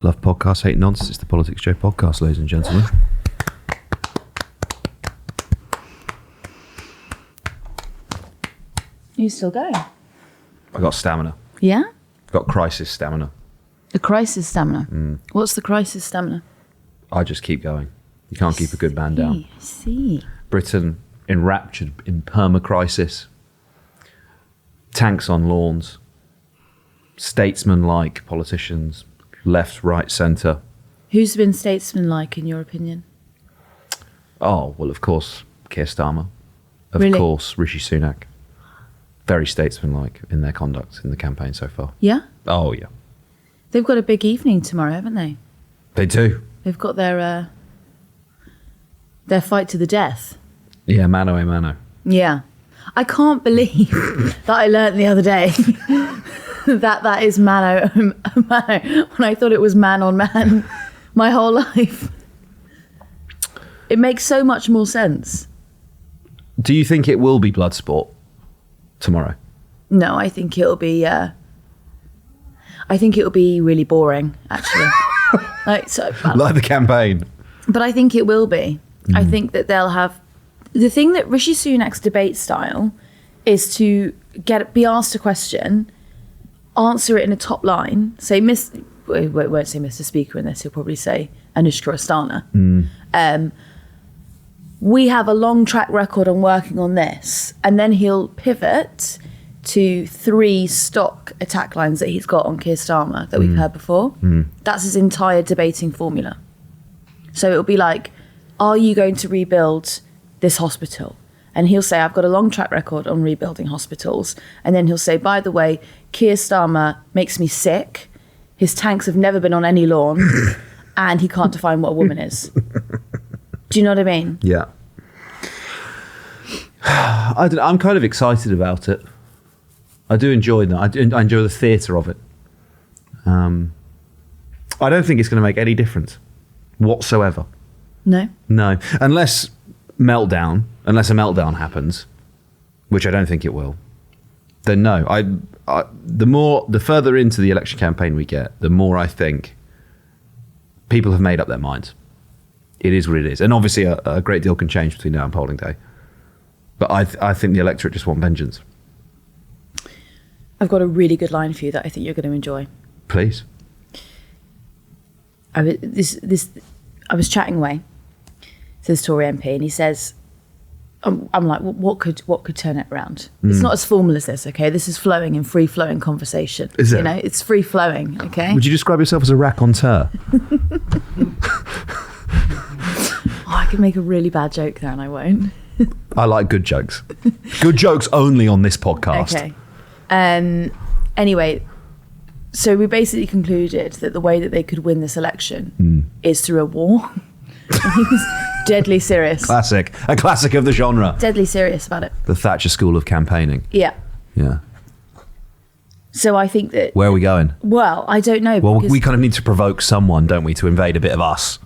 Love podcasts, hate nonsense. It's the PoliticsJOE podcast, ladies and gentlemen. You still going? I got stamina. Yeah? Got crisis stamina. The crisis stamina. What's the crisis stamina? I just keep going. You can't keep a good man down. I see. Britain enraptured in perma-crisis. Tanks on lawns. Statesman-like politicians. Left, right, centre. Who's been statesman-like in your opinion? Oh, well, of course, Keir Starmer. Of Really? course, Rishi Sunak. Very statesman-like in their conduct in the campaign so far. Yeah? Oh, yeah. They've got a big evening tomorrow, haven't they? They do. They've got their fight to the death. Yeah, mano a mano. Yeah. I can't believe that I learnt the other day that is mano a mano when I thought it was man on man my whole life. It makes so much more sense. Do you think it will be blood sport tomorrow? No, I think it'll be really boring, actually. like the campaign. But I think it will be. I think that they'll have... The thing that Rishi Sunak's debate style is to be asked a question, answer it in a top line, say, we won't say Mr. Speaker in this, he'll probably say Anushka Astana. We have a long track record on working on this, and then he'll pivot to 3 stock attack lines that he's got on Keir Starmer that we've heard before. That's his entire debating formula. So it'll be like, are you going to rebuild this hospital? And he'll say, I've got a long track record on rebuilding hospitals. And then he'll say, by the way, Keir Starmer makes me sick. His tanks have never been on any lawn and he can't define what a woman is. Do you know what I mean? Yeah. I'm kind of excited about it. I do enjoy that. I enjoy the theatre of it. I don't think it's going to make any difference whatsoever. No? No. Unless a meltdown happens, which I don't think it will, then no. The further into the election campaign we get, the more I think people have made up their minds. It is what it is. And obviously a great deal can change between now and polling day. But I think the electorate just want vengeance. I've got a really good line for you that I think you're going to enjoy. Please. I was chatting away to this Tory MP, and he says, I'm like, what could turn it around? It's not as formal as this, okay? This is flowing and free flowing conversation. Is it? You know, it's free flowing, okay? Would you describe yourself as a raconteur? I could make a really bad joke there, and I won't. I like good jokes. Good jokes only on this podcast. Okay. Anyway, so we basically concluded that the way that they could win this election is through a war. And he was deadly serious. A classic of the genre. Deadly serious about it. The Thatcher School of Campaigning. Yeah. Yeah. So I think that... Where are we going? Well, I don't know. Well, we kind of need to provoke someone, don't we, to invade a bit of us.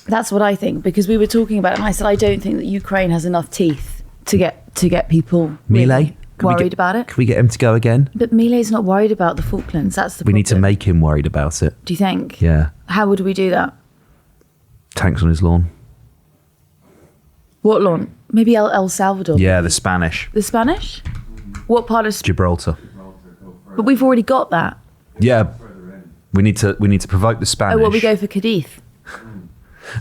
That's what I think, because we were talking about it, and I said I don't think that Ukraine has enough teeth to get people really worried about it. Can we get him to go again? But Milei's not worried about the Falklands. That's the problem. We need to make him worried about it. Do you think? Yeah. How would we do that? Tanks on his lawn. What lawn? Maybe El Salvador. Yeah, the Spanish. The Spanish? What part of Gibraltar. But we've already got that. Yeah. We need to provoke the Spanish. Oh, well, we go for Cadiz.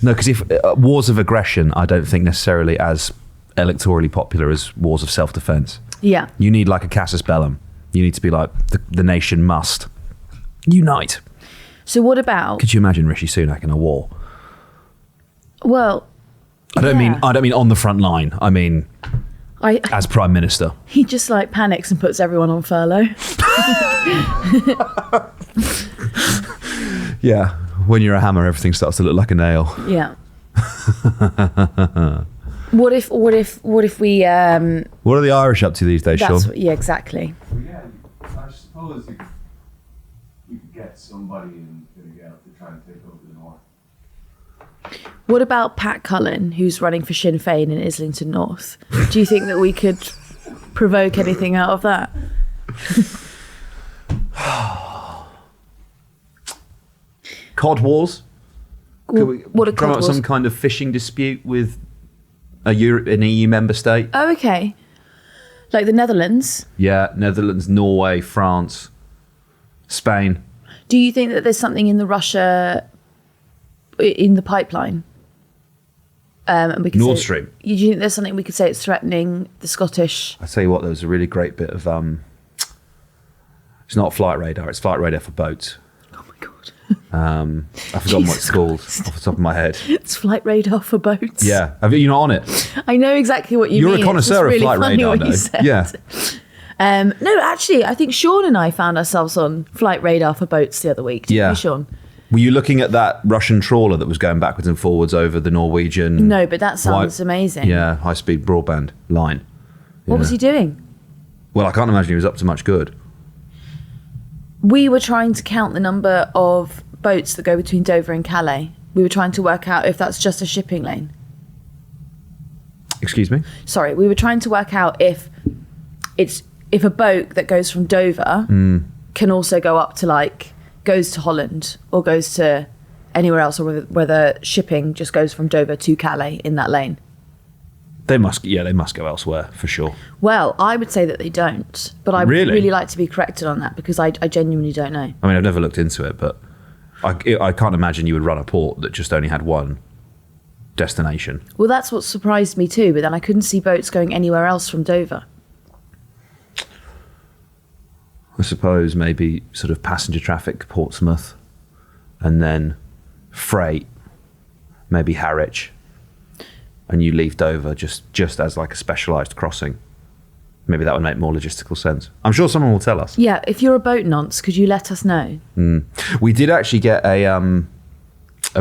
No, because if wars of aggression, I don't think necessarily as electorally popular as wars of self-defense. Yeah. You need like a casus bellum. You need to be like the nation must unite. So what about? Could you imagine Rishi Sunak in a war? Well, I don't mean on the front line. I mean, as Prime Minister. He just like panics and puts everyone on furlough. Yeah. When you're a hammer, everything starts to look like a nail. Yeah. What if we? What are the Irish up to these days, Sean? Yeah, exactly. Well, yeah, I suppose you could get somebody in Fine Gael to try and take over the north. What about Pat Cullen, who's running for Sinn Féin in Islington North? Do you think that we could provoke anything out of that? Cod wars. Could we What are drum cod up wars? some kind of fishing dispute with an EU member state? Oh, okay. Like the Netherlands. Yeah, Netherlands, Norway, France, Spain. Do you think that there's something in the pipeline? And we could Nord say- Stream. Do you think there's something we could say it's threatening the Scottish? I tell you what, there was a really great bit of it's not flight radar, it's flight radar for boats. Oh my god! I've forgotten what it's called off the top of my head. It's flight radar for boats. Yeah, have you not on it? I know exactly what you You're mean. a connoisseur It's of just flight really funny radar, what you though. said. Yeah. No, actually, I think Sean and I found ourselves on flight radar for boats the other week. Didn't Yeah. we, Sean? Were you looking at that Russian trawler that was going backwards and forwards over the Norwegian? No, but that sounds amazing. Yeah, high-speed broadband line. What was he doing? Well, I can't imagine he was up to much good. We were trying to count the number of boats that go between Dover and Calais. We were trying to work out if that's just a shipping lane. Excuse me? Sorry, we were trying to work out if a boat that goes from Dover can also go up to goes to Holland or goes to anywhere else, or whether shipping just goes from Dover to Calais in that lane. They must go elsewhere for sure. Well, I would say that they don't, but I would Really? really like to be corrected on that because I genuinely don't know. I mean, I've never looked into it, but I can't imagine you would run a port that just only had one destination. Well, that's what surprised me too, but then I couldn't see boats going anywhere else from Dover. I suppose maybe sort of passenger traffic, Portsmouth, and then freight, maybe Harwich, and you leave Dover just as like a specialised crossing. Maybe that would make more logistical sense. I'm sure someone will tell us. Yeah, if you're a boat nonce, could you let us know? We did actually get a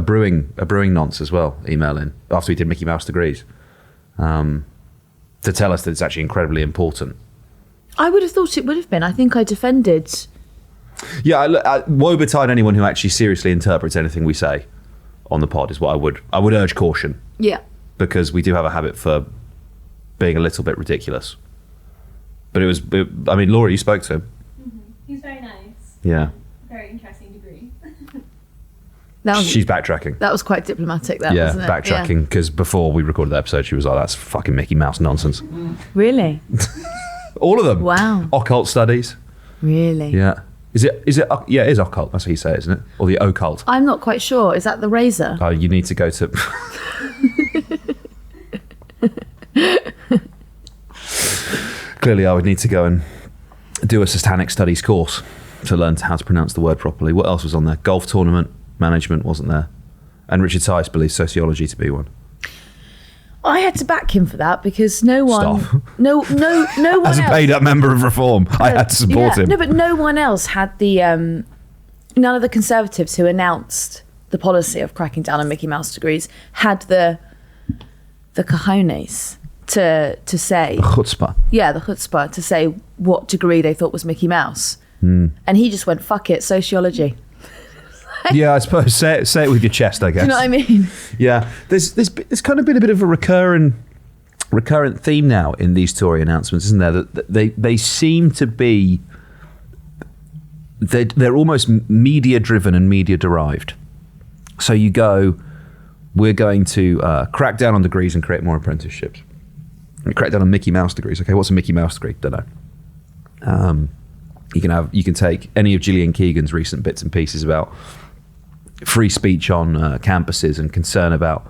brewing nonce as well email in after we did Mickey Mouse Degrees to tell us that it's actually incredibly important. I would have thought it would have been. I think I defended. Yeah, I woe betide anyone who actually seriously interprets anything we say on the pod is what I would urge caution, Yeah. because we do have a habit for being a little bit ridiculous. But I mean, Laura, you spoke to him. He's very nice. Yeah. Very interesting degree. She's backtracking. That was quite diplomatic, that, Yeah, wasn't it? backtracking, because before we recorded the episode, she was like, that's fucking Mickey Mouse nonsense. Yeah. Really? All of them. Wow. Occult studies. Really? Yeah. Yeah, it is occult. That's how you say it, isn't it? Or the occult. I'm not quite sure. Is that the razor? Oh, you need to go to... Clearly, I would need to go and do a satanic studies course to learn how to pronounce the word properly. What else was on there? Golf tournament management wasn't there. And Richard Tice believes sociology to be one. I had to back him for that because no one... Stop. No one As a else... paid-up member of Reform, I had to support him. No, but no one else had the... none of the Conservatives who announced the policy of cracking down on Mickey Mouse degrees had the cojones to say... Chutzpah. Yeah, the chutzpah to say what degree they thought was Mickey Mouse. Hmm. And he just went, fuck it, sociology. Yeah, I suppose. Say it with your chest, I guess. Do you know what I mean? Yeah, there's kind of been a bit of a recurrent theme now in these Tory announcements, isn't there? That they seem to be they're almost media driven and media derived. So you go, we're going to crack down on degrees and create more apprenticeships. And crack down on Mickey Mouse degrees. Okay, what's a Mickey Mouse degree? Don't know. You can take any of Gillian Keegan's recent bits and pieces about free speech on campuses and concern about,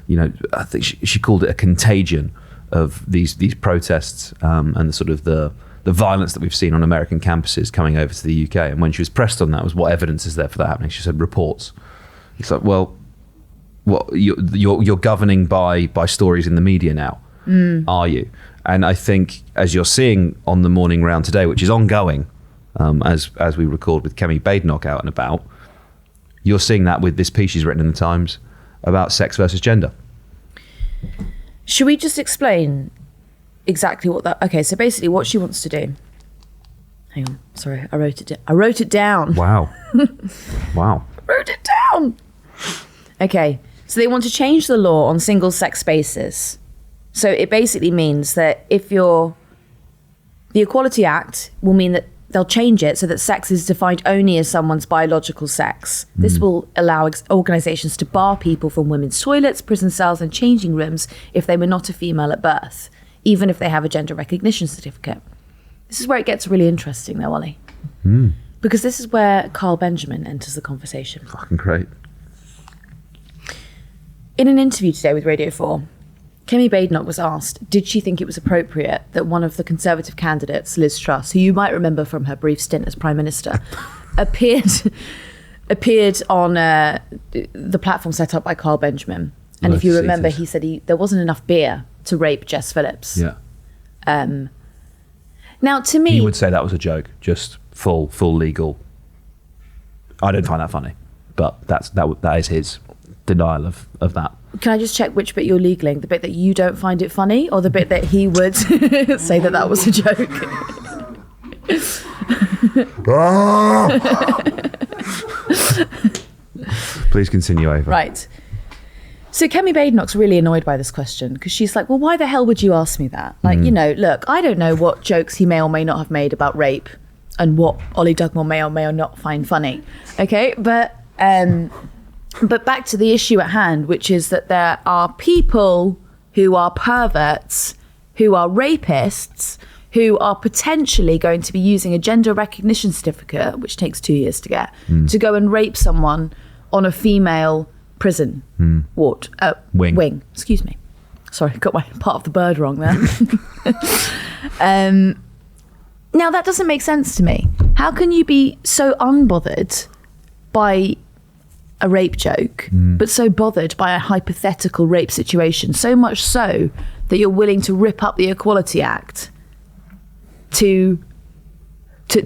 I think she called it a contagion of these protests and the sort of the violence that we've seen on American campuses coming over to the UK. And when she was pressed on that, was what evidence is there for that happening? She said reports. It's like, well, what you're governing by stories in the media now, are you? And I think, as you're seeing on the morning round today, which is ongoing, as we record with Kemi Badenoch out and about, you're seeing that with this piece she's written in the Times about sex versus gender. Should we just explain exactly what that... Okay, so basically what she wants to do... Hang on, sorry, I wrote it down. Wow. Wow. Wrote it down. Okay, so they want to change the law on single-sex spaces. So it basically means that the Equality Act will mean that they'll change it so that sex is defined only as someone's biological sex. This will allow organisations to bar people from women's toilets, prison cells and changing rooms if they were not a female at birth, even if they have a gender recognition certificate. This is where it gets really interesting though, Ollie. Because this is where Carl Benjamin enters the conversation. Fucking great. In an interview today with Radio 4, Kemi Badenoch was asked, did she think it was appropriate that one of the Conservative candidates, Liz Truss, who you might remember from her brief stint as Prime Minister, appeared on the platform set up by Carl Benjamin. And if you remember, he said there wasn't enough beer to rape Jess Phillips. Yeah. Now, to me... He would say that was a joke, just full legal. I don't find that funny, but that is his denial of that. Can I just check which bit you're legaling? The bit that you don't find it funny, or the bit that he would say that was a joke? Please continue, Ava. Right. So Kemi Badenoch's really annoyed by this question because she's like, well, why the hell would you ask me that? Like, look, I don't know what jokes he may or may not have made about rape and what Ollie Dugmore may or may not find funny. Okay, but back to the issue at hand, which is that there are people who are perverts, who are rapists, who are potentially going to be using a gender recognition certificate, which takes 2 years to get, to go and rape someone on a female prison ward. Wing. Excuse me. Sorry, got my part of the bird wrong there. Now, that doesn't make sense to me. How can you be so unbothered by a rape joke, but so bothered by a hypothetical rape situation, so much so that you're willing to rip up the Equality Act to you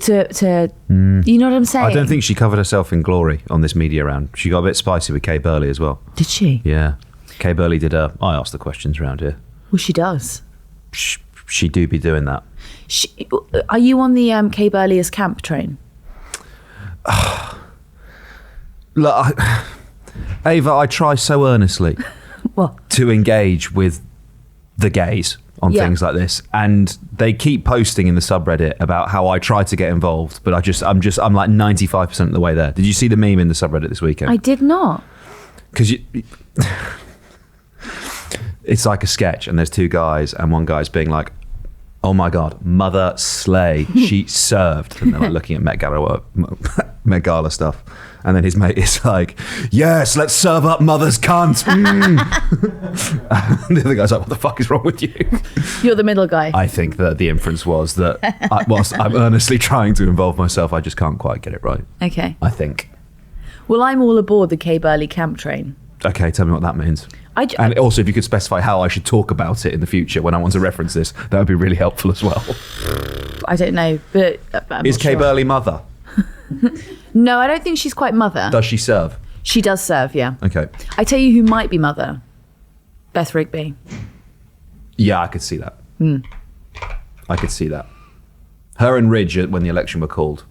know what I'm saying? I don't think she covered herself in glory on this media round. She got a bit spicy with Kay Burley as well. Did she? Yeah. Kay Burley did I asked the questions around here. Well, she does. She do be doing that. Are you on the Kay Burley's camp train? Look, Ava, I try so earnestly to engage with the gays on things like this, and they keep posting in the subreddit about how I try to get involved, but I'm like 95% of the way there. Did you see the meme in the subreddit this weekend? I did not. Because it's like a sketch, and there's two guys, and one guy's being like, oh my God, mother slay, she served. And they're like looking at Met Gala stuff. And then his mate is like, yes, let's serve up mother's cunt. And the other guy's like, what the fuck is wrong with you? You're the middle guy. I think that the inference was that whilst I'm earnestly trying to involve myself, I just can't quite get it right. Okay. I think. Well, I'm all aboard the Kay Burley camp train. Okay, tell me what that means. And also, if you could specify how I should talk about it in the future when I want to reference this, that would be really helpful as well. I don't know, but is Kay Burley mother? No, I don't think she's quite mother. Does she serve? She does serve, yeah. Okay. I tell you who might be mother. Beth Rigby. Yeah, I could see that. I could see that. Her and Ridge, when the election were called,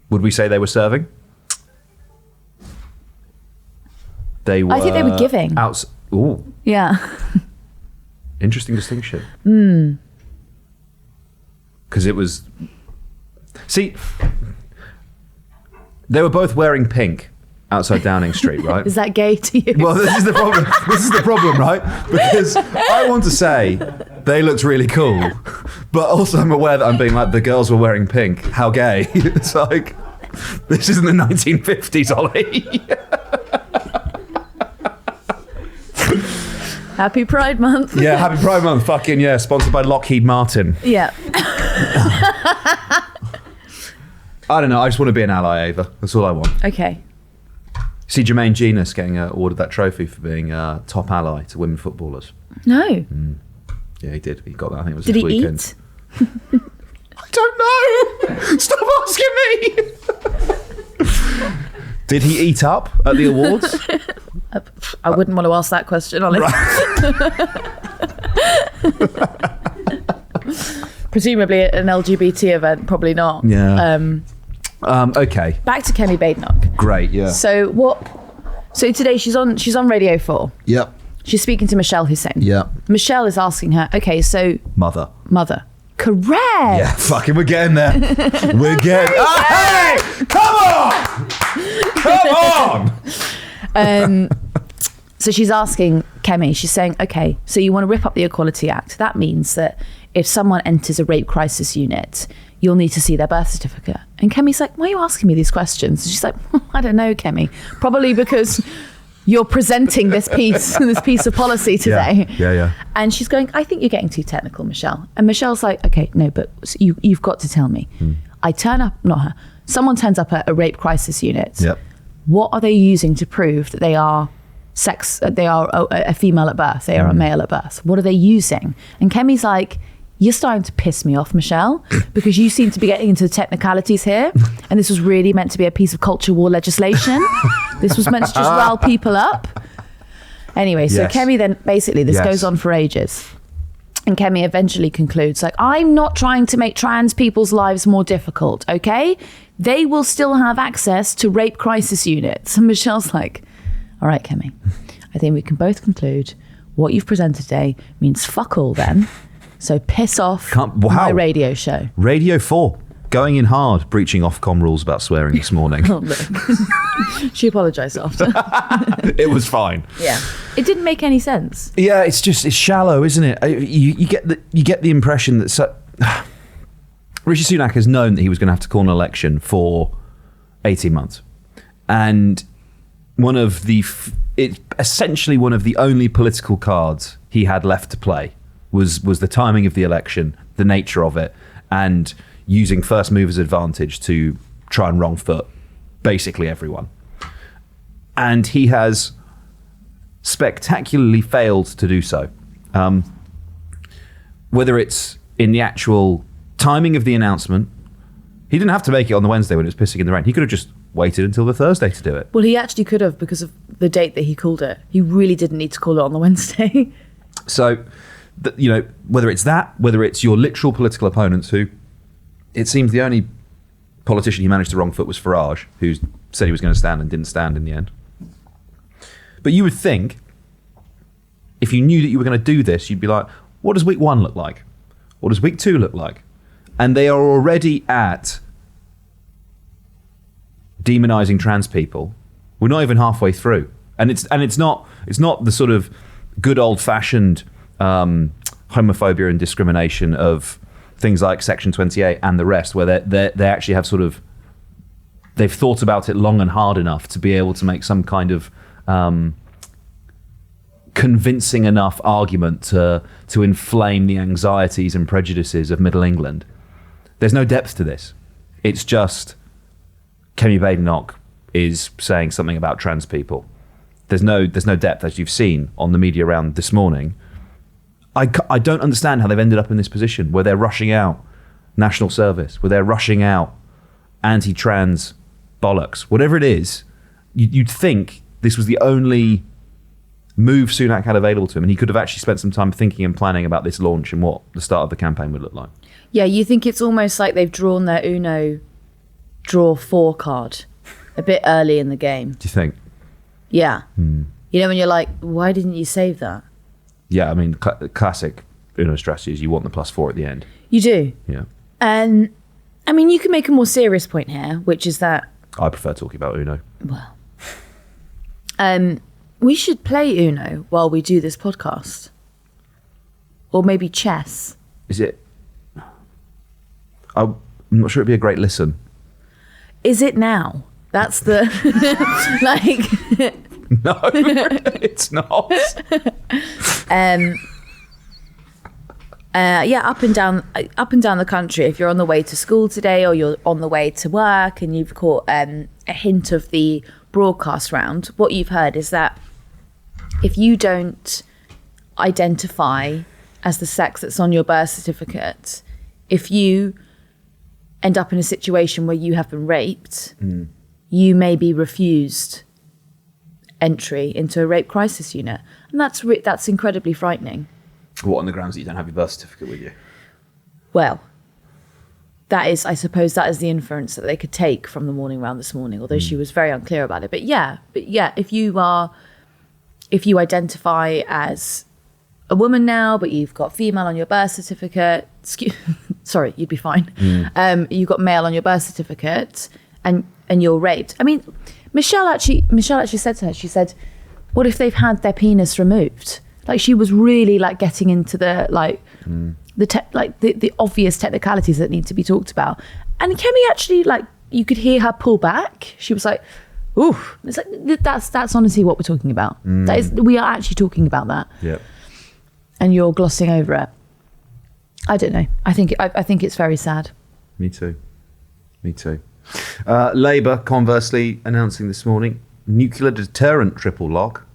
would we say they were serving? They were. I think they were giving. Ooh. Yeah. Interesting distinction. Because it was. See, they were both wearing pink outside Downing Street, right? Is that gay to you? Well, this is the problem. This is the problem, right? Because I want to say they looked really cool, but also I'm aware that I'm being like, the girls were wearing pink. How gay? It's like, this isn't the 1950s, Ollie. Happy Pride Month. Yeah, Happy Pride Month. Fucking yeah. Sponsored by Lockheed Martin. Yeah. I don't know. I just want to be an ally, Ava. That's all I want. Okay. See Jermaine Genus getting awarded that trophy for being a top ally to women footballers. No. Yeah, he did. He got that. I think it was Did this he weekend. eat? I don't know. Stop asking me. Did he eat up at the awards? I wouldn't want to ask that question, Ollie. Presumably at an LGBT event, probably not. Yeah. Okay. Back to Kemi Badenoch. Great. Yeah. So today she's on Radio 4. Yep. She's speaking to Michelle Hussein. Yep. Michelle is asking her, okay, so Mother. Correct. Yeah, fucking, we're getting there. We're getting. Oh, hey, come on. So she's asking Kemi, she's saying, okay, so you want to rip up the Equality Act. That means that if someone enters a rape crisis unit, you'll need to see their birth certificate. And Kemi's like, why are you asking me these questions? And she's like, I don't know, Kemi. Probably because you're presenting this piece of policy today. Yeah. And she's going, I think you're getting too technical, Michelle. And Michelle's like, okay, no, but you've got to tell me. I turn up, not her, someone turns up at a rape crisis unit. Yep. What are they using to prove that they are a female at birth, they are a male at birth? What are they using? And Kemi's like, you're starting to piss me off, Michelle, because you seem to be getting into the technicalities here. And this was really meant to be a piece of culture war legislation. This was meant to just rile people up. Anyway, so Yes. Kemi then, basically, this Yes. goes on for ages. And Kemi eventually concludes, like, I'm not trying to make trans people's lives more difficult, okay? They will still have access to rape crisis units. And Michelle's like, all right, Kemi, I think we can both conclude what you've presented today means fuck all then. So piss off my radio show. Radio 4, going in hard, breaching Ofcom rules about swearing this morning. Oh, look. She apologised after. It was fine. Yeah. It didn't make any sense. Yeah, it's shallow, isn't it? You get the impression that Rishi Sunak has known that he was going to have to call an election for 18 months. And it's essentially one of the only political cards he had left to play was the timing of the election, the nature of it, and using first movers advantage to try and wrong foot basically everyone. And he has spectacularly failed to do so. Whether it's in the actual timing of the announcement, he didn't have to make it on the Wednesday when it was pissing in the rain. He could have just waited until the Thursday to do it. Well, he actually could have, because of the date that he called it. He really didn't need to call it on the Wednesday. So, whether it's that, whether it's your literal political opponents, who it seems the only politician he managed to wrong foot was Farage, who said he was going to stand and didn't stand in the end. But you would think, if you knew that you were going to do this, you'd be like, what does week 1 look like? What does week 2 look like? And they are already at demonizing trans people. We're not even halfway through. And it's not the sort of good old fashioned homophobia and discrimination of things like Section 28 and the rest, where they actually have they've thought about it long and hard enough to be able to make some kind of convincing enough argument to inflame the anxieties and prejudices of Middle England. There's no depth to this. It's just Kemi Badenoch is saying something about trans people. There's no depth, as you've seen on the media round this morning. I don't understand how they've ended up in this position where they're rushing out national service, where they're rushing out anti-trans bollocks. Whatever it is, you'd think this was the only move Sunak had available to him, and he could have actually spent some time thinking and planning about this launch and what the start of the campaign would look like. Yeah, you think it's almost like they've drawn their Uno draw 4 card a bit early in the game. Do you think? Yeah. You know, when you're like, why didn't you save that? Yeah, I mean, classic Uno strategy is you want the +4 at the end. You do. Yeah. And I mean, you can make a more serious point here, which is that, I prefer talking about Uno. well, we should play Uno while we do this podcast. Or maybe chess. Is it? I'm not sure it'd be a great listen. Is it now? That's the, like... No, it's not. Yeah, up and down the country. If you're on the way to school today, or you're on the way to work, and you've caught a hint of the broadcast round, what you've heard is that if you don't identify as the sex that's on your birth certificate, if you end up in a situation where you have been raped, you may be refused entry into a rape crisis unit, and that's incredibly frightening. What, on the grounds that you don't have your birth certificate with you? Well, that is, I suppose, that is the inference that they could take from the morning round this morning, although she was very unclear about it. But yeah, if you identify as a woman now, but you've got female on your birth certificate, sorry, you'd be fine. You got mail on your birth certificate and you're raped. I mean, Michelle actually said to her, she said, what if they've had their penis removed? Like, she was really like getting into the like the obvious technicalities that need to be talked about. And Kemi actually, like, you could hear her pull back. She was like, ooh, it's like, that's honestly what we're talking about. That is, we are actually talking about that. Yeah. And you're glossing over it. I don't know. I think it's very sad. Me too. Labour, conversely, announcing this morning, nuclear deterrent triple lock.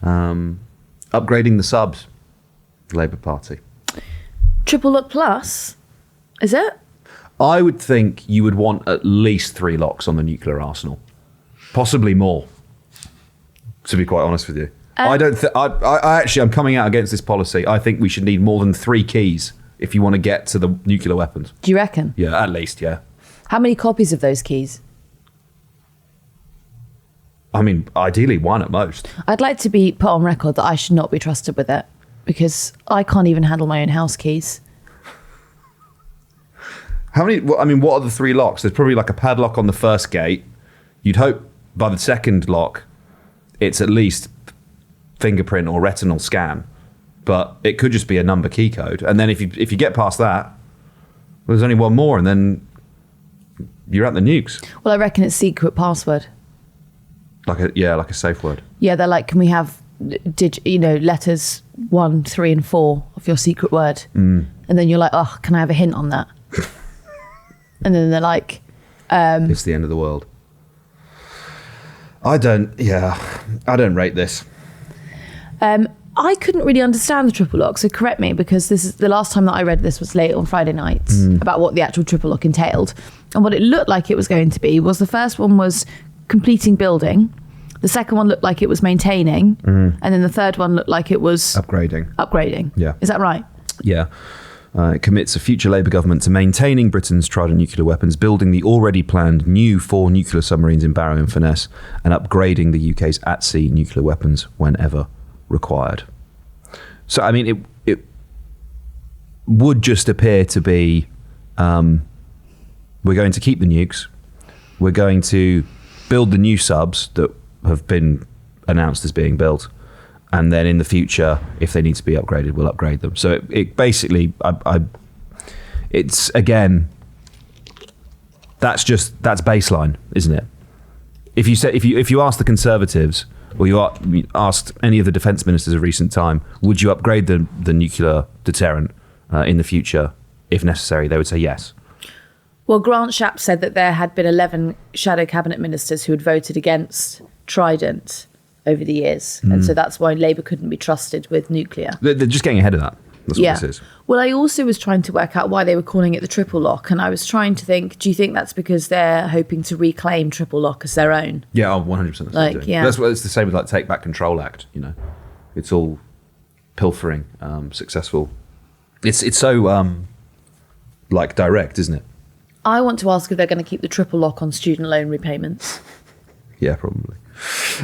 Upgrading the subs. Labour Party. Triple lock plus, is it? I would think you would want at least 3 locks on the nuclear arsenal. Possibly more, to be quite honest with you. I don't think... I'm coming out against this policy. I think we should need more than 3 keys if you want to get to the nuclear weapons. Do you reckon? Yeah, at least, yeah. How many copies of those keys? I mean, ideally 1 at most. I'd like to be put on record that I should not be trusted with it because I can't even handle my own house keys. How many... I mean, what are the 3 locks? There's probably like a padlock on the first gate. You'd hope by the second lock, it's at least fingerprint or retinal scan. But it could just be a number key code. And then if you get past that, well, there's only 1 more and then you're at the nukes. Well, I reckon it's secret password. Like a safe word. Yeah, they're like, can we have letters 1, 3, and 4 of your secret word? And then you're like, oh, can I have a hint on that? And then they're like, it's the end of the world. I don't rate this. I couldn't really understand the triple lock, so correct me, because this is the last time that I read this was late on Friday night about what the actual triple lock entailed. And what it looked like it was going to be was the first one was completing building, the second one looked like it was maintaining, and then the third one looked like it was upgrading. Yeah. Is that right? Yeah. It commits a future Labour government to maintaining Britain's trident nuclear weapons, building the already planned new 4 nuclear submarines in Barrow and Furness, and upgrading the UK's at-sea nuclear weapons whenever required. So, I mean, it would just appear to be we're going to keep the nukes, we're going to build the new subs that have been announced as being built, and then in the future, if they need to be upgraded, we'll upgrade them. So it basically, it's again, that's baseline, isn't it? If you ask the Conservatives, or you asked any of the defence ministers of recent time, would you upgrade the nuclear deterrent in the future if necessary? They would say yes. Well, Grant Shapps said that there had been 11 shadow cabinet ministers who had voted against Trident over the years. And so that's why Labour couldn't be trusted with nuclear. They're just getting ahead of that. That's what this is. Well, I also was trying to work out why they were calling it the triple lock. And I was trying to think, do you think that's because they're hoping to reclaim triple lock as their own? Yeah, 100%. That's what it's the same with like Take Back Control Act, you know. It's all pilfering, successful. It's so like direct, isn't it? I want to ask if they're going to keep the triple lock on student loan repayments. Yeah, probably.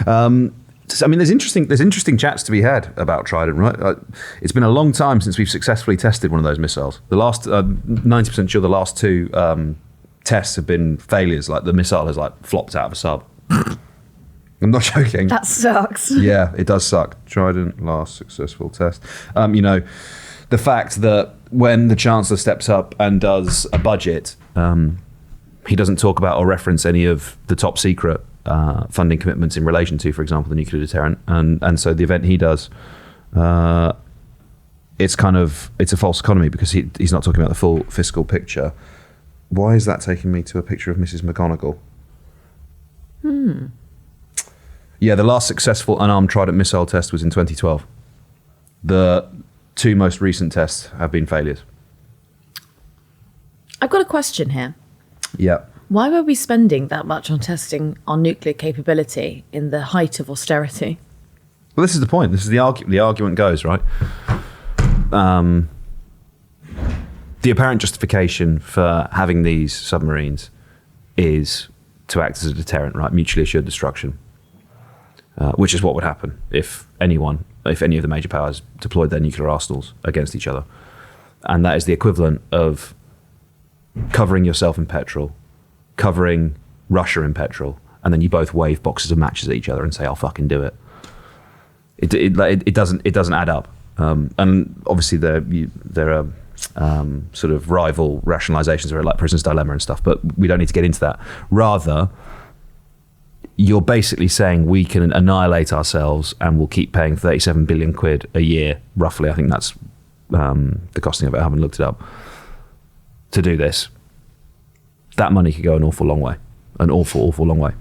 I mean, there's interesting chats to be had about Trident, right? It's been a long time since we've successfully tested one of those missiles. The last 90% sure the last 2 tests have been failures. Like the missile has like flopped out of a sub. I'm not joking. That sucks. Yeah, it does suck. Trident last successful test. You know, the fact that when the Chancellor steps up and does a budget, he doesn't talk about or reference any of the top secret funding commitments in relation to, for example, the nuclear deterrent. And so the event he does, it's a false economy because he's not talking about the full fiscal picture. Why is that taking me to a picture of Mrs. McGonagall? Yeah, the last successful unarmed Trident missile test was in 2012. The 2 most recent tests have been failures. I've got a question here. Yeah. Why were we spending that much on testing our nuclear capability in the height of austerity? Well, this is the point. This is the argument goes, right? The apparent justification for having these submarines is to act as a deterrent, right? Mutually assured destruction, which is what would happen if any of the major powers deployed their nuclear arsenals against each other. And that is the equivalent of covering yourself in petrol, covering Russia in petrol, and then you both wave boxes of matches at each other and say, "I'll fucking do it." It doesn't add up. And obviously there are sort of rival rationalizations of it, like Prisoner's Dilemma and stuff, but we don't need to get into that. Rather, you're basically saying we can annihilate ourselves and we'll keep paying 37 billion quid a year, roughly. I think that's the costing of it. I haven't looked it up. To do this, that money could go an awful long way, an awful long way.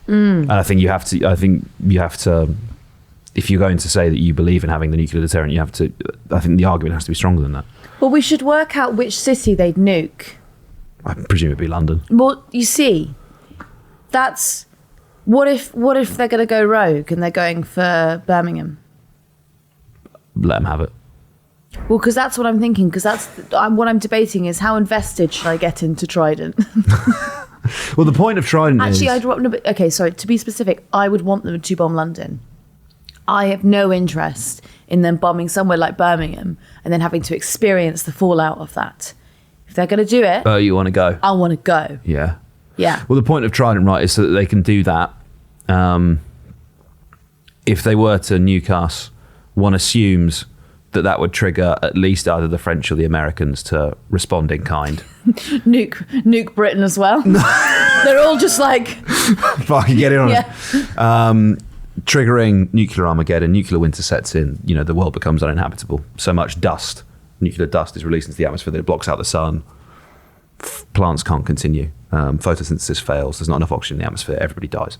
And I think you have to. If you're going to say that you believe in having the nuclear deterrent, you have to. I think the argument has to be stronger than that. Well, we should work out which city they'd nuke. I presume it'd be London. Well, you see, that's what if they're going to go rogue and they're going for Birmingham? Let them have it. Well, because that's what I'm thinking. Because what I'm debating is how invested should I get into Trident? Well, the point of Trident is... Actually, okay, sorry, to be specific, I would want them to bomb London. I have no interest in them bombing somewhere like Birmingham and then having to experience the fallout of that. If they're going to do it... you want to go? I want to go. Yeah. Yeah. Well, the point of Trident, right, is so that they can do that. If they were to nuke us, one assumes that would trigger at least either the French or the Americans to respond in kind. nuke Britain as well. They're all just like... Fucking get in on Yeah. it. Triggering nuclear Armageddon, nuclear winter sets in, the world becomes uninhabitable. So much dust, nuclear dust is released into the atmosphere that it blocks out the sun. Plants can't continue. Photosynthesis fails. There's not enough oxygen in the atmosphere. Everybody dies.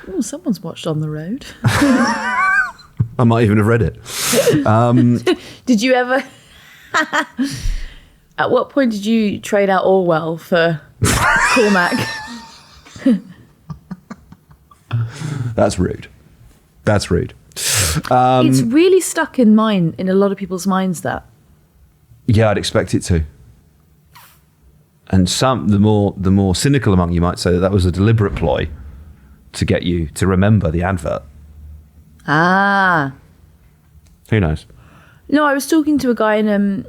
Oh, someone's watched On the Road. I might even have read it. Did you ever... At what point did you trade out Orwell for Cormac? That's rude. That's rude. It's really stuck in a lot of people's minds, that. Yeah, I'd expect it to. And the more cynical among you might say that was a deliberate ploy to get you to remember the advert. Ah. Who knows? No, I was talking to a guy in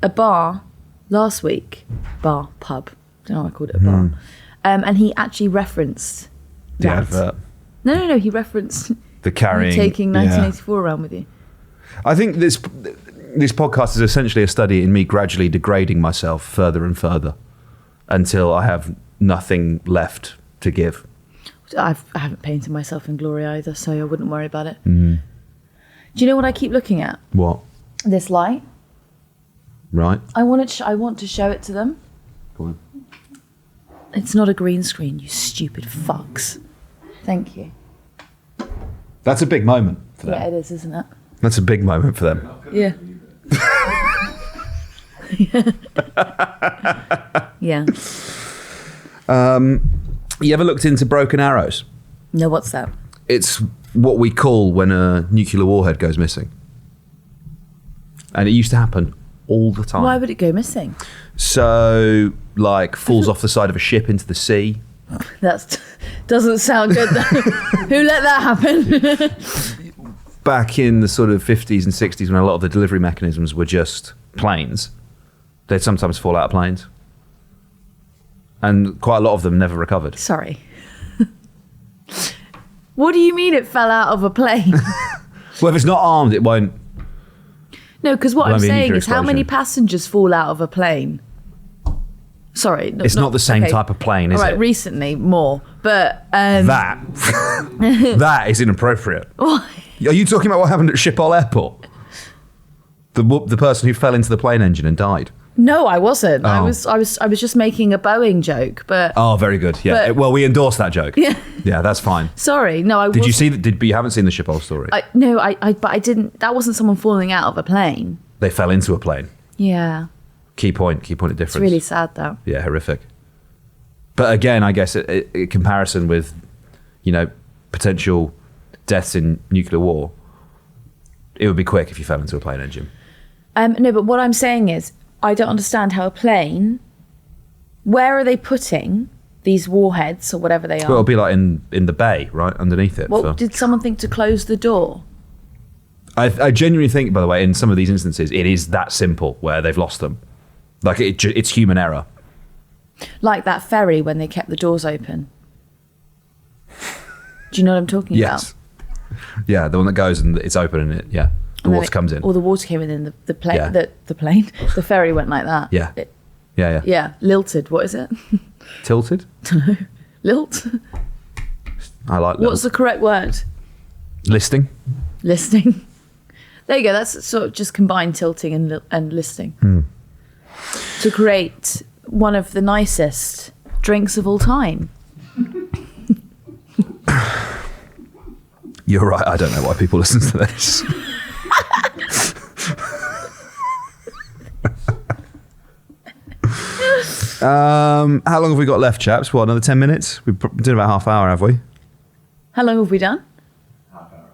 a bar last week. Pub. Don't know why I called it a bar. And he actually referenced The that. advert. No. He referenced The carrying. you taking 1984 around with you. I think this podcast is essentially a study in me gradually degrading myself further and further until I have nothing left to give. I haven't painted myself in glory either, so I wouldn't worry about it. Do you know what I keep looking at? What? This light. Right. I want to show it to them. Go on. It's not a green screen, you stupid fucks. Thank you. That's a big moment for them. Yeah, it is, isn't it? That's a big moment for them. Yeah. Yeah. You ever looked into broken arrows? No, what's that? It's what we call when a nuclear warhead goes missing. And it used to happen all the time. Why would it go missing? So, falls off the side of a ship into the sea. That doesn't sound good. Who let that happen? Back in the sort of 50s and 60s, when a lot of the delivery mechanisms were just planes, they'd sometimes fall out of planes. And quite a lot of them never recovered. Sorry. What do you mean it fell out of a plane? Well, if it's not armed, it won't. No, because what I'm Won't be a saying nuclear is how many explosion. passengers fall out of a plane? Sorry. It's not the same type of plane, is All right, it? Recently, more. But... That is inappropriate. Why? Are you talking about what happened at Schiphol Airport? The person who fell into the plane engine and died. No, I wasn't. Oh. I was just making a Boeing joke, but... Oh, very good. Yeah. But- Well, we endorse that joke. Yeah. Yeah, that's fine. Sorry, no, I Did you wasn't. see that? But you haven't seen the Schiphol story. But I didn't... That wasn't someone falling out of a plane. They fell into a plane. Yeah. Key point of difference. It's really sad, though. Yeah, horrific. But again, I guess in comparison with, potential deaths in nuclear war, it would be quick if you fell into a plane engine. No, but what I'm saying is, I don't understand how a plane... Where are they putting these warheads or whatever they are? Well, it'll be like in the bay, right, underneath it. Did someone think to close the door? I genuinely think, by the way, in some of these instances, it is that simple where they've lost them. Like it's human error. Like that ferry when they kept the doors open. Do you know what I'm talking Yes. Yeah, the one that goes and it's open and the water comes in. Or the water came in and the plane, Yeah. the plane, the ferry went like that. Yeah. Yeah. Yeah, lilted. What is it? Tilted? Lilt? I like What's the correct word? listing. Listing. There you go. That's sort of just combined tilting and listing to create one of the nicest drinks of all time. You're right. I don't know why people listen to this. How long have we got left, chaps? What, another 10 minutes? We've been doing about half hour, have we? How long have we done? Half hour.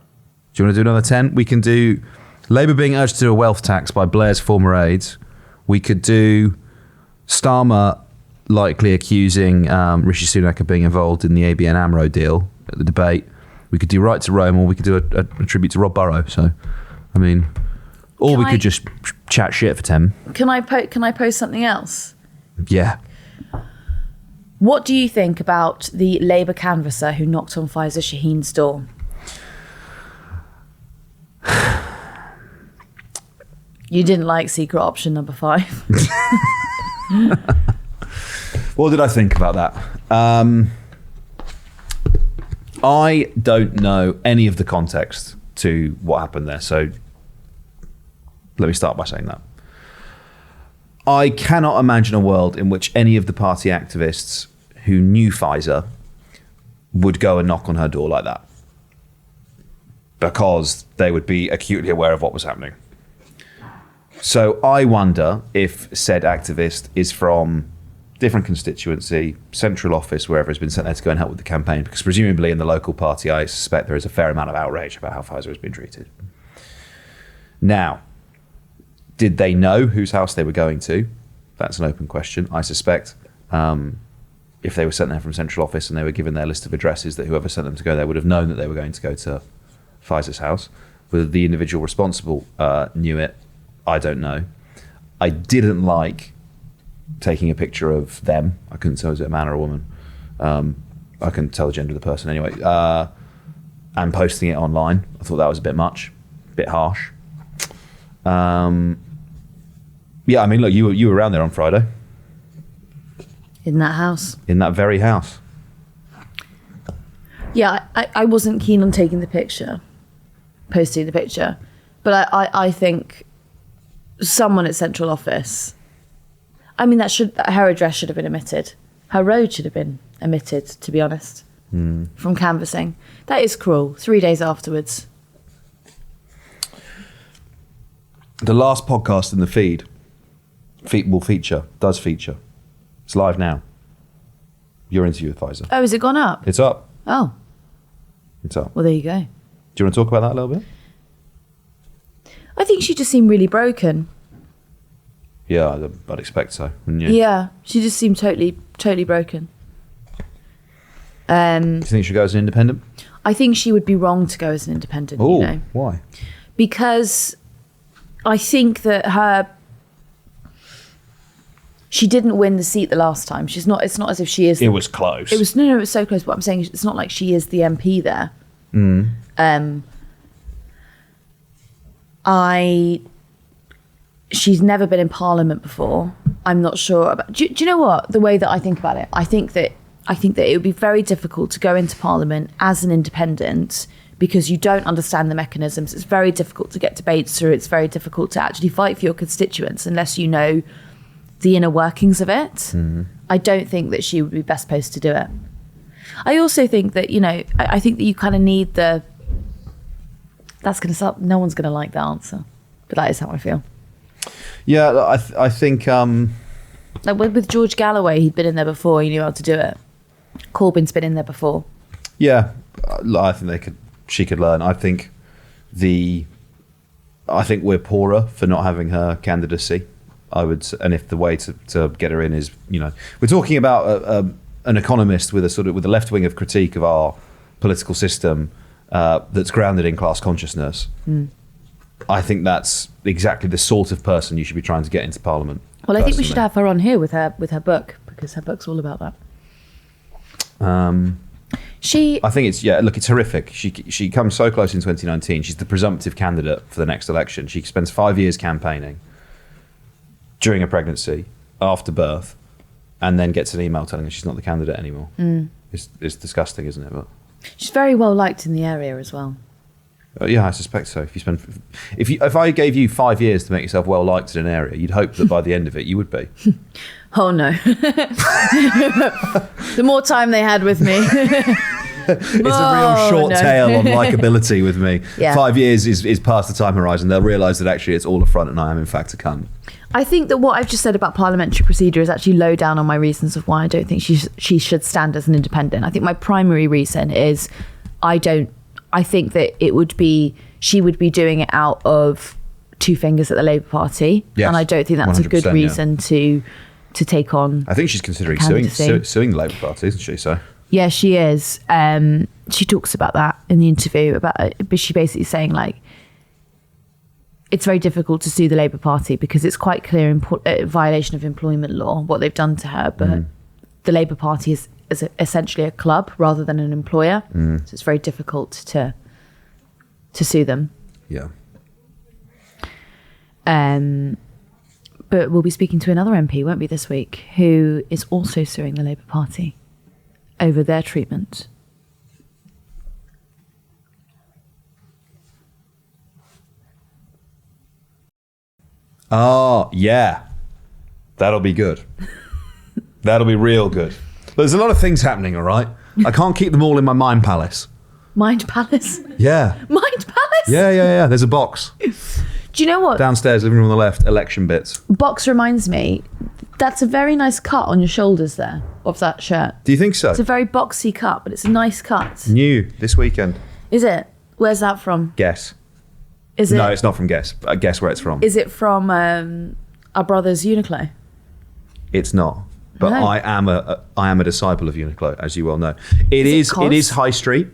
Do you want to do another 10? We can do Labour being urged to do a wealth tax by Blair's former aides. We could do Starmer likely accusing Rishi Sunak of being involved in the ABN AMRO deal at the debate. We could do Right to Rome, or we could do a tribute to Rob Burrow. So, I mean, or we could just chat shit for 10. Can I post something else? Yeah. What do you think about the Labour canvasser who knocked on Faiza Shaheen's door? You didn't like secret option number 5. What did I think about that? I don't know any of the context to what happened there. So let me start by saying that. I cannot imagine a world in which any of the party activists who knew Pfizer would go and knock on her door like that, because they would be acutely aware of what was happening. So I wonder if said activist is from different constituency, central office, wherever has been sent there to go and help with the campaign, because presumably in the local party, I suspect there is a fair amount of outrage about how Pfizer has been treated. Now, did they know whose house they were going to? That's an open question. I suspect if they were sent there from central office and they were given their list of addresses, that whoever sent them to go there would have known that they were going to go to Pfizer's house. Whether the individual responsible knew it, I don't know. I didn't like taking a picture of them. I couldn't tell, was it a man or a woman? I couldn't tell the gender of the person anyway. And posting it online. I thought that was a bit much, a bit harsh. Yeah, I mean, look, you were around there on Friday. In that house. In that very house. Yeah, I wasn't keen on taking the picture, posting the picture. But I think someone at central office, I mean, her address should have been omitted. Her road should have been omitted, to be honest, from canvassing. That is cruel. 3 days afterwards. The last podcast in the feed does feature. It's live now. Your interview with Pfizer. Oh, has it gone up? It's up. Oh, It's up. well, there you go. Do you want to talk about that a little bit? I think she just seemed really broken. Yeah, I'd expect so, wouldn't you? Yeah, she just seemed totally broken. Do you think she should go as an independent? I think she would be wrong to go as an independent, Oh, you know. why? Because I think that she didn't win the seat the last time. It's not as if she is. It was close. It was no, it was so close. But I'm saying it's not like she is the MP there. She's never been in Parliament before. I'm not sure about. Do you know what? The way that I think about it, I think that it would be very difficult to go into Parliament as an independent, because you don't understand the mechanisms. It's very difficult to get debates through. It's very difficult to actually fight for your constituents unless you know the inner workings of it. I don't think that she would be best placed to do it. I also think that, I think that you kind of need that's going to start. No one's going to like the answer, but that is how I feel. Yeah, I think... Like with George Galloway, he'd been in there before. He knew how to do it. Corbyn's been in there before. Yeah, I think she could learn. I think we're poorer for not having her candidacy. And if the way to get her in is, we're talking about an economist with a left wing of critique of our political system that's grounded in class consciousness. I think that's exactly the sort of person you should be trying to get into Parliament. Well, I think we personally. should have her on here with her book, because her book's all about that. I think it's horrific. She comes so close in 2019. She's the presumptive candidate for the next election. She spends 5 years campaigning during a pregnancy, after birth, and then gets an email telling her she's not the candidate anymore. It's disgusting, isn't it? But She's very well liked in the area as well. yeah, I suspect so. If I gave you 5 years to make yourself well liked in an area, you'd hope that by the end of it you would be. Oh no. The more time they had with me. It's a real short tail on likability with me. Yeah. 5 years is past the time horizon. They'll realise that actually it's all a front and I am in fact a cunt. I think that what I've just said about parliamentary procedure is actually low down on my reasons of why I don't think she should stand as an independent. I think my primary reason is I think that she would be doing it out of two fingers at the Labour Party. Yes, and I don't think that's a good 100%, reason to take on. I think she's considering candidacy. suing the Labour Party, isn't she? So Yeah, she is. She talks about that in the interview, but she basically is saying like, it's very difficult to sue the Labour Party because it's quite clear violation of employment law, what they've done to her. But the Labour Party is essentially a club rather than an employer. So it's very difficult to sue them. yeah. But we'll be speaking to another MP, won't we, this week, who is also suing the Labour Party over their treatment. Oh, yeah. That'll be good. That'll be real good. There's a lot of things happening, all right? I can't keep them all in my mind palace. Mind Palace? Yeah. Mind Palace? Yeah. There's a box. Do you know what? Downstairs, living room on the left, election bits. Box reminds me, that's a very nice cut on your shoulders there of that shirt. Do you think so? It's a very boxy cut, but it's a nice cut. New this weekend. Is it? Where's that from? Guess. Is it? No, it's not from Guess. Guess where it's from. Is it from our brother's Uniqlo? It's not. But No. I am a disciple of Uniqlo, as you well know. It Is it is COS? high street,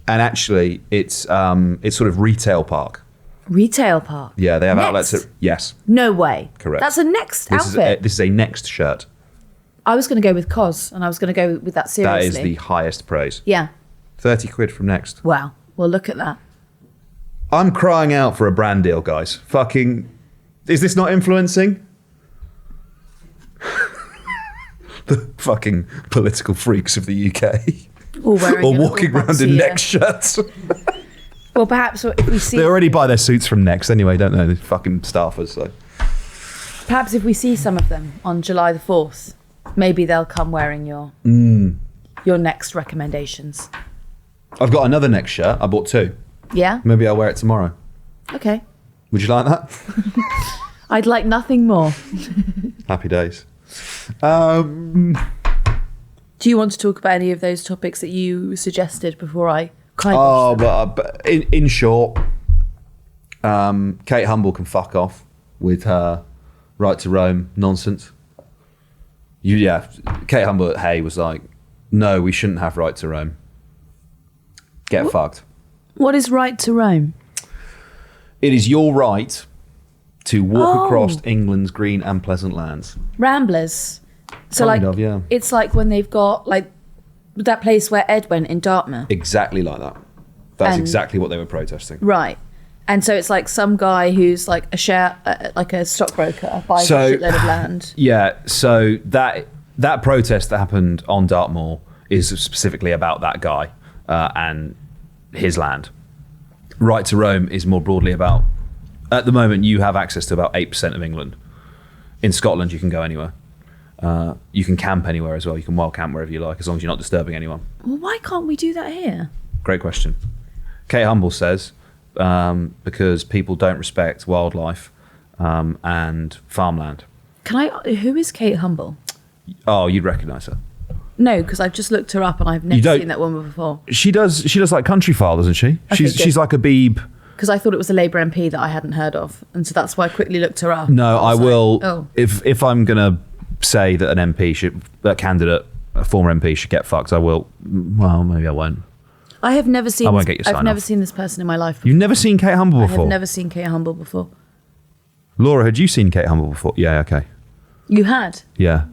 and actually it's sort of retail park. Retail Park? Yeah, they have Next? outlets. Yes, No way. Correct. That's a Next this outfit. is a Next shirt. I was going to go with COS, and I was going to go with that That seriously. is the highest praise. Yeah. 30 quid from Next. Wow. Well, look at that. I'm crying out for a brand deal, guys. Fucking, is this not influencing? The fucking political freaks of the UK. All wearing Or a little walking around boxy, in Next shirts. Well, perhaps if we see, They already buy their suits from Next anyway, don't they? The fucking staffers. So. perhaps if we see some of them on July the 4th, maybe they'll come wearing your Next recommendations. I've got another Next shirt. I bought two. Yeah. Maybe I'll wear it tomorrow. Okay. Would you like that? I'd like nothing more. Happy days. Do you want to talk about any of those topics that you suggested before I Oh, but in short, Kate Humble can fuck off with her right to roam nonsense. Kate Humble at Hay was like, no, we shouldn't have right to roam. Get fucked. What is right to roam? It is your right to walk Oh. across England's green and pleasant lands. Ramblers. So Kind like, of, yeah. it's like when they've got like that place where Ed went in Dartmouth. Exactly like that. That's And- exactly what they were protesting. Right. And so it's like some guy who's like like a stockbroker buys So- a shitload of land. Yeah, so that protest that happened on Dartmoor is specifically about that guy and his land. Right to roam is more broadly about, at the moment, you have access to about 8% of England. In Scotland, you can go anywhere. You can camp anywhere as well. You can wild camp wherever you like, as long as you're not disturbing anyone. Well, why can't we do that here? Great question. Kate Humble says, because people don't respect wildlife and farmland. Who is Kate Humble? Oh, you'd recognise her. No, because I've just looked her up and I've You never don't- seen that woman before. She does like Country File, doesn't she? Okay, good. She's like a Beeb. Because I thought it was a Labour MP that I hadn't heard of, and so that's why I quickly looked her up. No, I was will. like, oh. If I'm gonna say that a former MP should get fucked, I will. Well, maybe I won't. I have never seen. I won't get your I've sign never off. seen this person in my life. Before. You've never seen Kate Humble I before? have never seen Kate Humble before. Laura, had you seen Kate Humble before? Yeah, okay. You had. Yeah.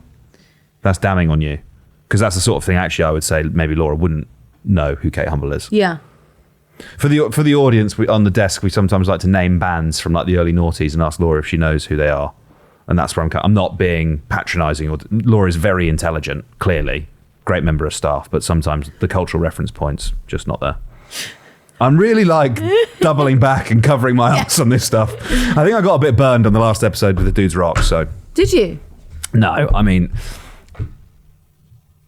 That's damning on you. Because that's the sort of thing, actually, I would say maybe Laura wouldn't know who Kate Humble is. Yeah. For the audience, on the desk, we sometimes like to name bands from like the early noughties and ask Laura if she knows who they are. And that's where I'm not being patronising. Laura's very intelligent, clearly. Great member of staff, but sometimes the cultural reference point's just not there. I'm really like doubling back and covering my ass on this stuff. I think I got a bit burned on the last episode with the Dude's Rock, so... Did you? No, I mean...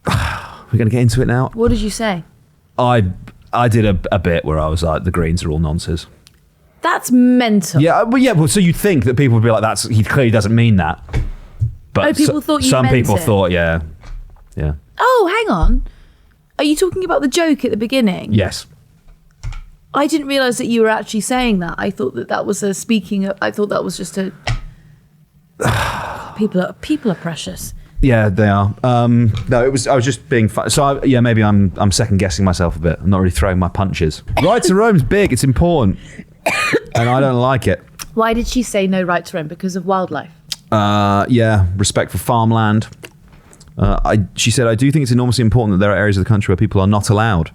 We're going to get into it now? What did you say? I did a bit where I was like, the Greens are all nonsense. That's mental. Yeah, well, so you'd think that people would be like, he clearly doesn't mean that. But people thought you some meant people it. thought, yeah. Oh, hang on. Are you talking about the joke at the beginning? Yes. I didn't realise that you were actually saying that. I thought that was a speaking of... I thought that was just a... People are precious. Yeah, they are. No, I was just being fun. So maybe I'm second guessing myself a bit. I'm not really throwing my punches. Right to roam's big. It's important, and I don't like it. Why did she say no right to roam? Because of wildlife. Yeah, respect for farmland. She said, I do think it's enormously important that there are areas of the country where people are not allowed.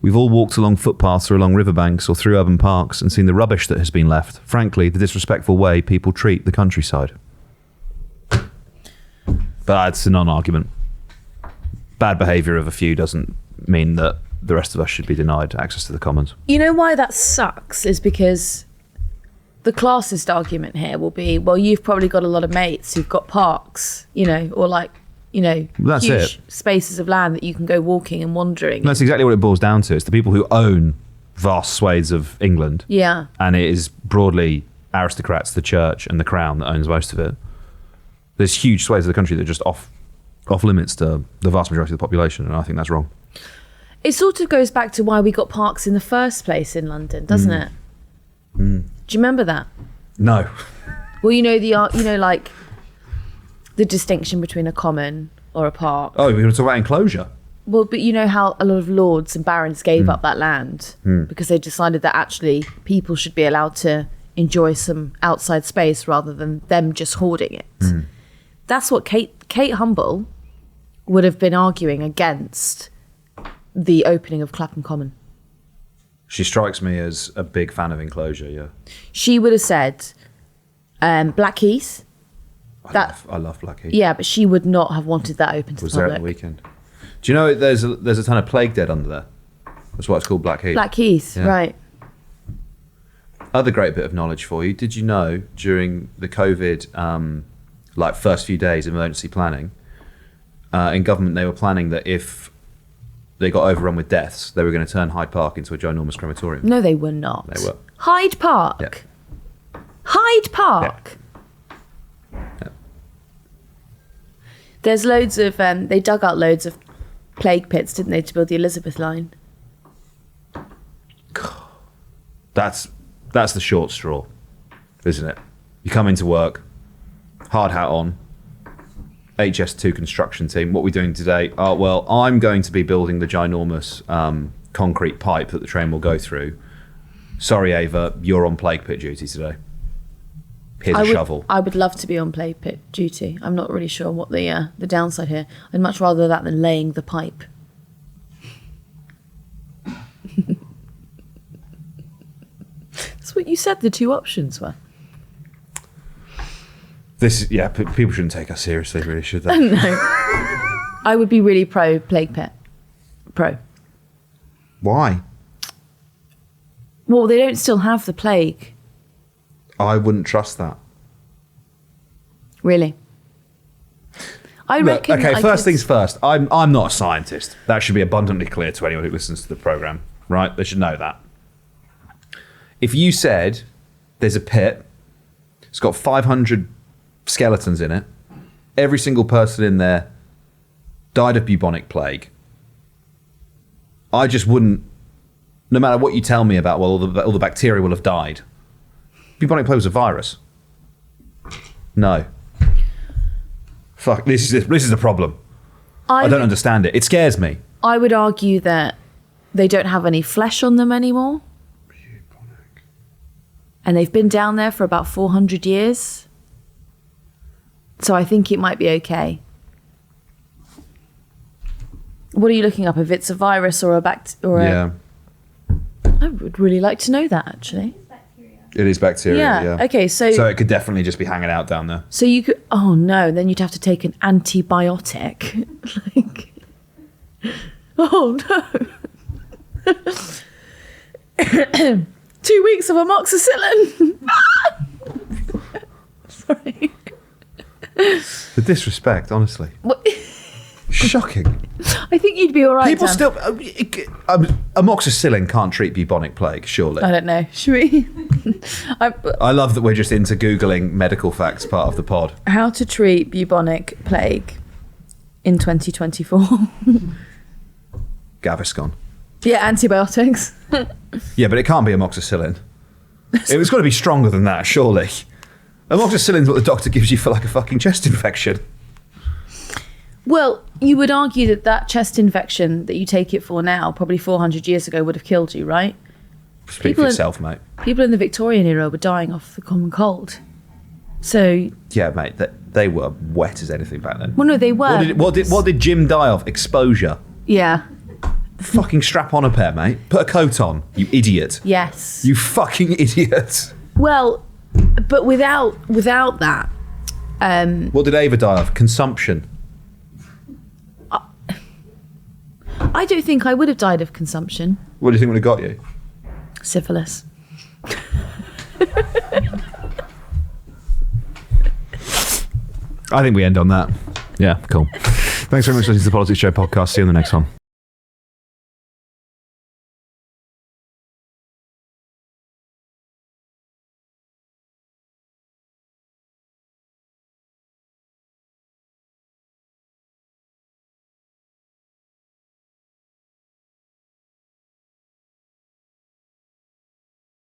We've all walked along footpaths or along riverbanks or through urban parks and seen the rubbish that has been left. Frankly, the disrespectful way people treat the countryside. But it's a non-argument. Bad behaviour of a few doesn't mean that the rest of us should be denied access to the commons. You know why that sucks is because the classist argument here will be, well, you've probably got a lot of mates who've got parks, or like, That's huge it. spaces of land that you can go walking and wandering. That's exactly what it boils down to. It's the people who own vast swathes of England. Yeah. And it is broadly aristocrats, the church and the crown that owns most of it. There's huge swathes of the country that are just off limits to the vast majority of the population, and I think that's wrong. It sort of goes back to why we got parks in the first place in London, doesn't it? Do you remember that? No. Well, like the distinction between a common or a park. Oh, we're going to talk about enclosure. Well, but you know how a lot of lords and barons gave up that land because they decided that actually people should be allowed to enjoy some outside space rather than them just hoarding it. That's what Kate Humble would have been arguing against the opening of Clapham Common. She strikes me as a big fan of enclosure, yeah. She would have said Blackheath. I love Blackheath. Yeah, but she would not have wanted that open to Was the there public. at the weekend. Do you know there's a ton of plague dead under there? That's why it's called Blackheath. Blackheath, Yeah. right. Other great bit of knowledge for you. Did you know during the COVID first few days of emergency planning, in government they were planning that if they got overrun with deaths, they were going to turn Hyde Park into a ginormous crematorium. No, they were not. They were. Hyde Park. Yeah. Hyde Park. Yeah. There's loads of they dug out loads of plague pits, didn't they, to build the Elizabeth line? That's the short straw, isn't it? You come into work, hard hat on, HS2 construction team. What are we doing today? Oh, well, I'm going to be building the ginormous concrete pipe that the train will go through. Sorry, Ava, you're on plague pit duty today. Here's a shovel. I would love to be on plague pit duty. I'm not really sure what the downside here. I'd much rather that than laying the pipe. That's what you said the two options were. People shouldn't take us seriously, really, should they? No. I would be really pro plague pit. Pro. Why? Well, they don't still have the plague. I wouldn't trust that. Really? I reckon. Okay, first things first. I'm not a scientist. That should be abundantly clear to anyone who listens to the programme, right? They should know that. If you said there's a pit, it's got 500 skeletons in it, every single person in there died of bubonic plague, I just wouldn't, no matter what you tell me about, well, all the bacteria will have died. Bubonic plague was a virus. No. Fuck, this is the problem. I don't understand it. It scares me. I would argue that They don't have any flesh on them anymore. And they've been down there for about 400 years. So I think it might be okay. What are you looking up? If it's a virus or a Yeah. I would really like to know that, actually. It's bacteria. It is bacteria, yeah. Okay, So it could definitely just be hanging out down there. So you could... Oh, no. Then you'd have to take an antibiotic. Like... Oh, no. 2 weeks of amoxicillin. Sorry. The disrespect, honestly. What? Shocking. I think you'd be all right. People Dan. still... amoxicillin can't treat bubonic plague, surely. I don't know. Should we? I love that we're just into Googling medical facts part of the pod. How to treat bubonic plague in 2024. Gaviscon. Yeah, antibiotics. Yeah, but it can't be amoxicillin. It was got to be stronger than that, surely. Amoxicillin's what the doctor gives you for like a fucking chest infection. Well, you would argue that that chest infection that you take it for now, probably 400 years ago, would have killed you, right? Speak People for in- yourself, mate. People in the Victorian era were dying off the common cold. So, Yeah, mate, they were wet as anything back then. well, no, they were. What did Jim die of? Exposure. Yeah. Fucking strap on a pair, mate. Put a coat on, you idiot. Yes. You fucking idiot. Well, but without that, What did Ava die of? Consumption. I don't think I would have died of consumption. What do you think would have got you? Syphilis. I think we end on that. Yeah, cool. Thanks very much for listening to the Politics Joe podcast. See you on the next one.